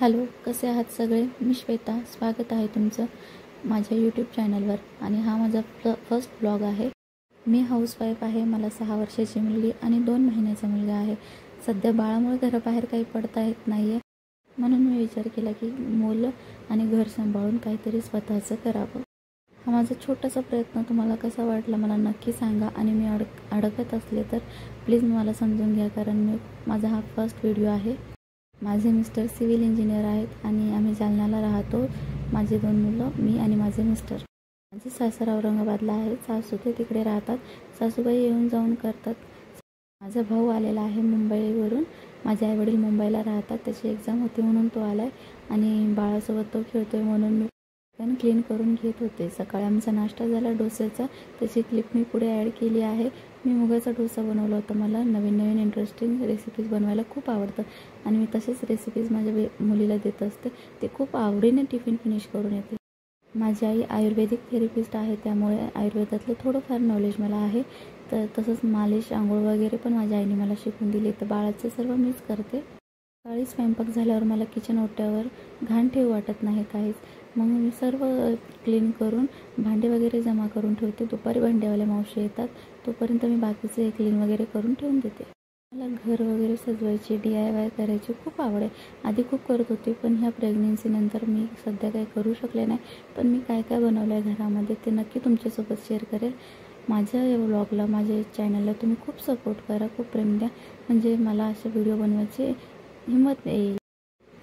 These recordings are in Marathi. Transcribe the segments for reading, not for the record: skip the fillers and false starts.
हॅलो, कसे आहात सगळे? मी श्वेता. स्वागत आहे तुमचं माझ्या यूट्यूब चॅनलवर. आणि हा माझा फर्स्ट ब्लॉग आहे. मी हाऊसवाईफ आहे. मला 6 वर्षाची मुलगी आणि 2 महिन्याचा मुलगा आहे. सध्या बाळामुळे घराबाहेर काही पडता येत नाही आहे, म्हणून मी विचार केला की मुलं आणि घर सांभाळून काहीतरी स्वतःचं करावं. हा माझा छोटासा प्रयत्न तुम्हाला कसा वाटला मला नक्की सांगा. आणि मी अडकत असले तर प्लीज मला समजून घ्या, कारण माझा हा फर्स्ट व्हिडिओ आहे. माझे मिस्टर सिव्हिल इंजिनियर आहेत आणि आम्ही जालन्याला राहतो. माझे 2 मुलं, मी आणि माझे मिस्टर. माझे सासर औरंगाबादला आहे. सासू ते तिकडे राहतात. सासूबाई येऊन जाऊन करतात. माझा भाऊ आलेला आहे मुंबईवरून. माझे आईवडील मुंबईला राहतात. त्याची एक्झाम होती म्हणून तो आला आहे आणि बाळासोबत तो खेळतो आहे, म्हणून मी पण क्लीन करून घेत होते. सकाळी आमचा नाश्ता झाला डोस्याचा. त्याची क्लिप मी पुढे ॲड केली आहे. मी मुगाचा डोसा बनवला होता. मला नवीन इंटरेस्टिंग रेसिपीज बनवायला खूप आवडतं आणि मी तसेच रेसिपीज माझ्या मुलीला देत असते. ते खूप आवडीने टिफिन फिनिश करून येते. माझी आई आयुर्वेदिक थेरपिस्ट आहे, त्यामुळे आयुर्वेदातलं थोडंफार नॉलेज मला आहे. तर तसंच मालिश, आंघोळ वगैरे पण माझ्या आईने मला शिकून दिली. तर बाळाचं सर्व मीच करते. सकाळी स्वयंपाक झाल्यावर मला किचन ओट्यावर घाण ठेवू वाटत नाही काहीच. मग मी सर्व क्लीन करून भांडे वगैरे जमा करून ठेवते. दुपारी भांडेवाले मावशी येतात, तोपर्यंत मी बाकीचे क्लीन वगैरे करून ठेवून देते. मला घर वगैरे सजवायची, DIY करायची खूप आवड आहे. आधी खूप करत होते, पण ह्या प्रेग्नेन्सीनंतर मी सध्या काही करू शकले नाही. पण मी काय काय बनवलं आहे घरामध्ये ते नक्की तुमच्यासोबत शेअर करेल. माझ्या या व्लॉगला, माझ्या चॅनलला तुम्ही खूप सपोर्ट करा, खूप प्रेम द्या, म्हणजे मला असे व्हिडिओ बनवायची हिंमत येईल.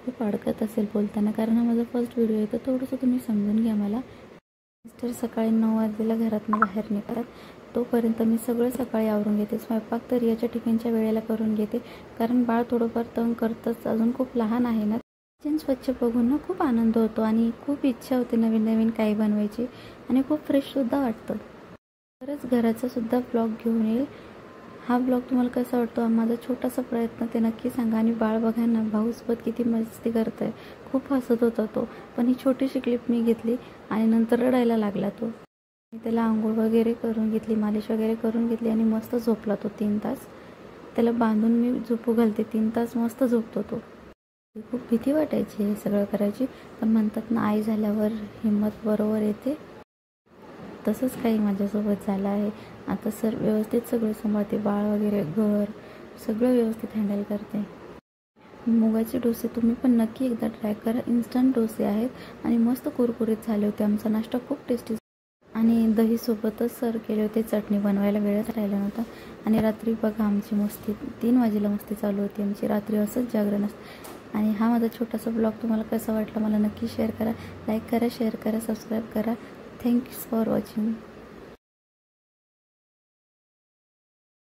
खूप अडकत असेल बोलताना, कारण हा माझा फर्स्ट व्हिडिओ आहे, तर थोडंसं तुम्ही समजून घ्या मला. मिस्टर सकाळी 9 वाजलेला घरातून बाहेर निघतात. तोपर्यंत मी सगळं सकाळी आवरून घेते. स्वयंपाक तर याच्या टिफिनच्या वेळेला करून घेते, कारण बाळ थोडंफार तंग करतंच, अजून खूप लहान आहे ना. किचन स्वच्छ बघून ना खूप आनंद होतो आणि खूप इच्छा होते नवीन काही बनवायची आणि खूप फ्रेशसुद्धा वाटतं. खरंच घराचा सुद्धा ब्लॉग घेऊन येईल. हा ब्लॉग तुम्हाला कसा वाटतो? हा माझा छोटासा प्रयत्न ते नक्की सांगा. आणि बाळ बघा ना, भाऊसोबत किती मस्ती करत आहे. खूप हसत होता तो. पण ही छोटीशी क्लिप मी घेतली आणि नंतर रडायला लागला तो. मी त्याला आंघोळ वगैरे करून घेतली, मालिश वगैरे करून घेतली आणि मस्त झोपला तो 3 तास. त्याला बांधून मी झोपू घालते. 3 तास मस्त झोपतो तो. खूप भीती वाटायची हे सगळं करायची, पण म्हणतात ना, आई झाल्यावर हिंमत बरोबर येते. तसंच काही माझ्यासोबत झालं आहे. आता व्यवस्थित सगळं सांभाळते. बाळ वगैरे, घर सगळं व्यवस्थित हँडल करते. मुगाचे डोसे तुम्ही पण नक्की एकदा ट्राय करा. इन्स्टंट डोसे आहेत आणि मस्त कुरकुरीत झाले होते. आमचा नाश्ता खूप टेस्टी आणि दहीसोबतच सर्व केले होते. चटणी बनवायला वेळच राहिला नव्हता. आणि रात्री बघा आमची मस्ती, 3 वाजेला मस्ती चालू होती आमची. रात्री असंच जागरण असतं. आणि हा माझा छोटासा ब्लॉग तुम्हाला कसा वाटला मला नक्की शेअर करा. लाईक करा, शेअर करा, सबस्क्राईब करा. Thanks for watching.